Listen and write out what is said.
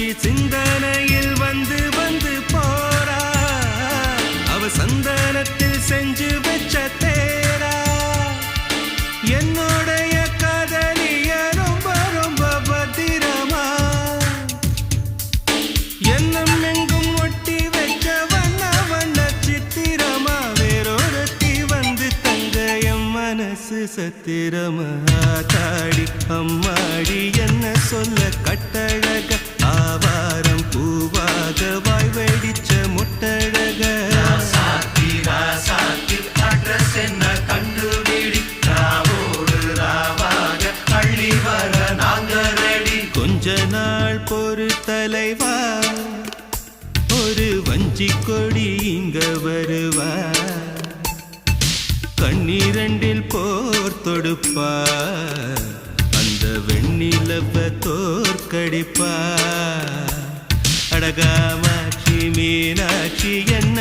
மீனாட்சி சிந்தனையில் வந்து வந்து போறா. அவ சந்தனத்தில் செஞ்சு வச்ச தேரா. என்னுடைய காதலிய ரொம்ப ரொம்ப பத்திரமா எண்ணம் எங்கும் ஒட்டி வச்ச வண்ண வண்ண சித்திரமா. வேறொருத்தி வந்து தங்க என் மனசு சத்திரமா. தாடி அம்மாடி என்ன சொல்ல கட்டழக. ஆவாரம் பூவாக வாய் வெடிச்ச முட்டழக. அட்ரஸ் என்ன கண்டுபிடி. ராவோடு ராவாக அள்ளி வர நாங்க ரெடி. கொஞ்ச நாள் பொறு தலைவா, ஒரு வஞ்சி கொடி இங்க வருவா. கண்ணீரண்டில் போர் தொடுப்பா, அந்த வெண்ணிலவ தோற்கடிப்பா. அடகாமாட்சி மீனாட்சி என்ன